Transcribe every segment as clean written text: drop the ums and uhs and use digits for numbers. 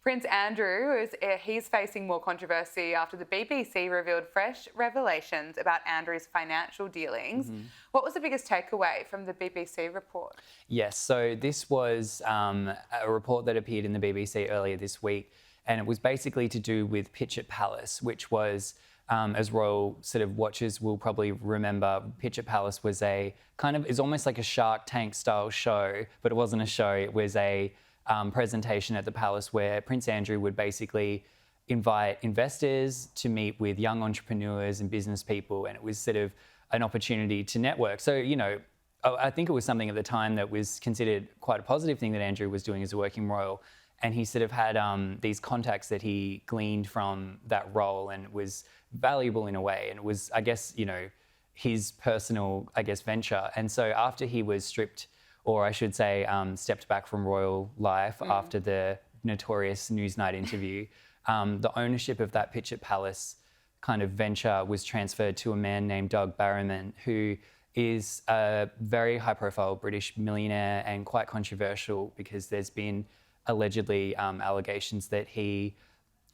Prince Andrew, he's facing more controversy after the BBC revealed fresh revelations about Andrew's financial dealings. What was the biggest takeaway from the BBC report? Yes, so this was a report that appeared in the BBC earlier this week, and it was basically to do with Pitch at Palace, which was, as royal sort of watchers will probably remember, Pitch at Palace was is almost like a Shark Tank style show, but it wasn't a show, it was a presentation at the palace where Prince Andrew would basically invite investors to meet with young entrepreneurs and business people, and it was sort of an opportunity to network. So, I think it was something at the time that was considered quite a positive thing that Andrew was doing as a working royal, and he sort of had these contacts that he gleaned from that role, and it was valuable in a way, and it was, I guess, his personal, venture. And so after he was stripped, or I should say stepped back from royal life after the notorious Newsnight interview, the ownership of that Pitch at Palace kind of venture was transferred to a man named Doug Barrowman, who is a very high-profile British millionaire and quite controversial because there's been allegedly allegations that he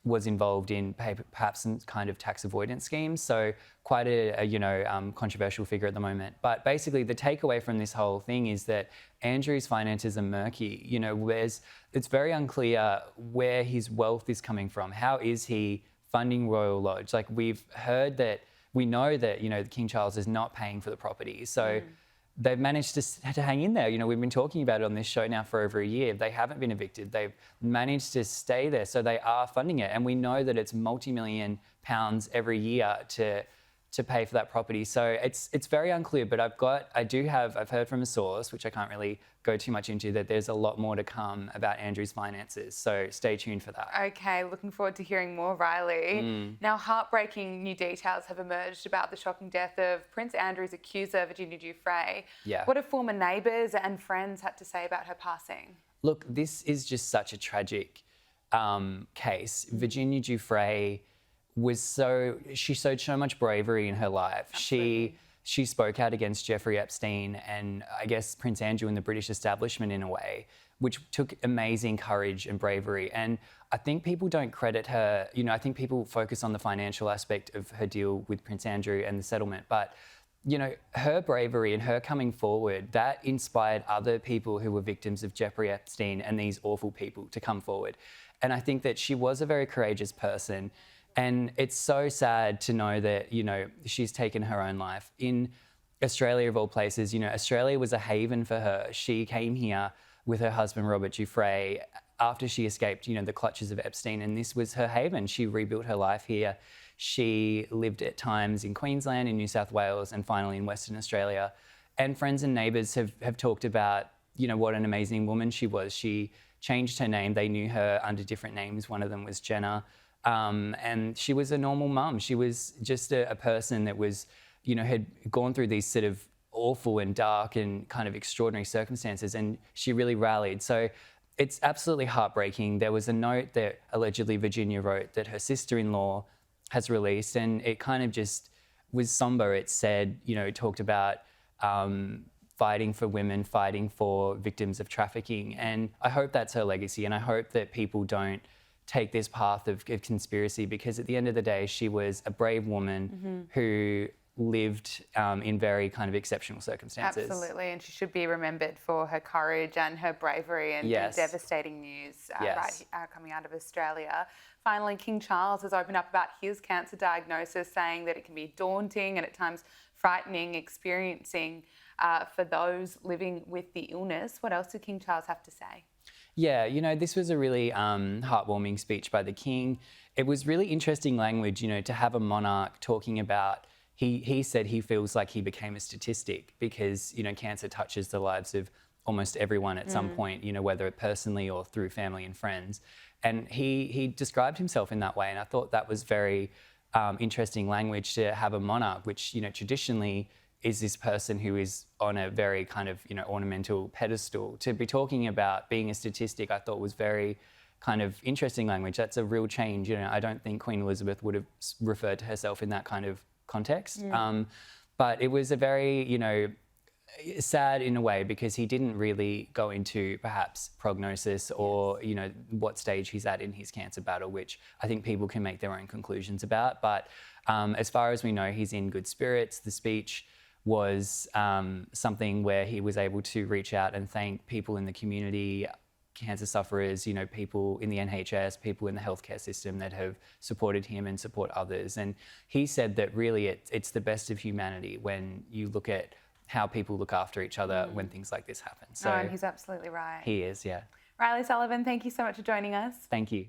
was involved in perhaps some kind of tax avoidance schemes. So quite a controversial figure at the moment. But basically the takeaway from this whole thing is that Andrew's finances are murky. It's very unclear where his wealth is coming from. How is he funding Royal Lodge? Like, we know that, King Charles is not paying for the property. So they've managed to hang in there. We've been talking about it on this show now for over a year. They haven't been evicted. They've managed to stay there. So they are funding it. And we know that it's multi-million pounds every year to pay for that property. So it's very unclear, but I've heard from a source, which I can't really go too much into, that there's a lot more to come about Andrew's finances. So stay tuned for that. Okay, looking forward to hearing more, Reilly. Now, heartbreaking new details have emerged about the shocking death of Prince Andrew's accuser, Virginia Giuffre. Yeah. What have former neighbours and friends had to say about her passing? Look, this is just such a tragic case. Virginia Giuffre she showed so much bravery in her life. Absolutely. She spoke out against Jeffrey Epstein and I guess Prince Andrew and the British establishment in a way, which took amazing courage and bravery. And I think people don't credit her. I think people focus on the financial aspect of her deal with Prince Andrew and the settlement. But, her bravery and her coming forward, that inspired other people who were victims of Jeffrey Epstein and these awful people to come forward. And I think that she was a very courageous person. And it's so sad to know that, she's taken her own life. In Australia, of all places, Australia was a haven for her. She came here with her husband, Robert Giuffre, after she escaped, the clutches of Epstein, and this was her haven. She rebuilt her life here. She lived at times in Queensland, in New South Wales, and finally in Western Australia. And friends and neighbours have talked about, what an amazing woman she was. She changed her name. They knew her under different names. One of them was Jenna. And she was a normal mum. She was just a person that was, had gone through these sort of awful and dark and kind of extraordinary circumstances, and she really rallied. So it's absolutely heartbreaking. There was a note that allegedly Virginia wrote that her sister-in-law has released, and it kind of just was somber. It said, talked about fighting for women, fighting for victims of trafficking. And I hope that's her legacy, and I hope that people don't take this path of conspiracy, because at the end of the day, she was a brave woman who lived in very kind of exceptional circumstances. Absolutely, and she should be remembered for her courage and her bravery and the devastating news coming out of Australia. Finally, King Charles has opened up about his cancer diagnosis, saying that it can be daunting and at times frightening experiencing for those living with the illness. What else did King Charles have to say? Yeah, this was a really heartwarming speech by the King. It was really interesting language, to have a monarch talking about, he said he feels like he became a statistic because, cancer touches the lives of almost everyone at some point, whether personally or through family and friends. And he described himself in that way. And I thought that was very interesting language to have a monarch, which, traditionally is this person who is on a very kind of, ornamental pedestal. To be talking about being a statistic, I thought was very kind of interesting language. That's a real change. I don't think Queen Elizabeth would have referred to herself in that kind of context. But it was a very, sad in a way, because he didn't really go into perhaps prognosis or, you know, what stage he's at in his cancer battle, which I think people can make their own conclusions about. But as far as we know, he's in good spirits. The speech was something where he was able to reach out and thank people in the community, cancer sufferers, you know, people in the NHS, people in the healthcare system that have supported him and support others. And he said that really it's the best of humanity when you look at how people look after each other when things like this happen. So and he's absolutely right. He is, yeah. Reilly Sullivan, thank you so much for joining us. Thank you.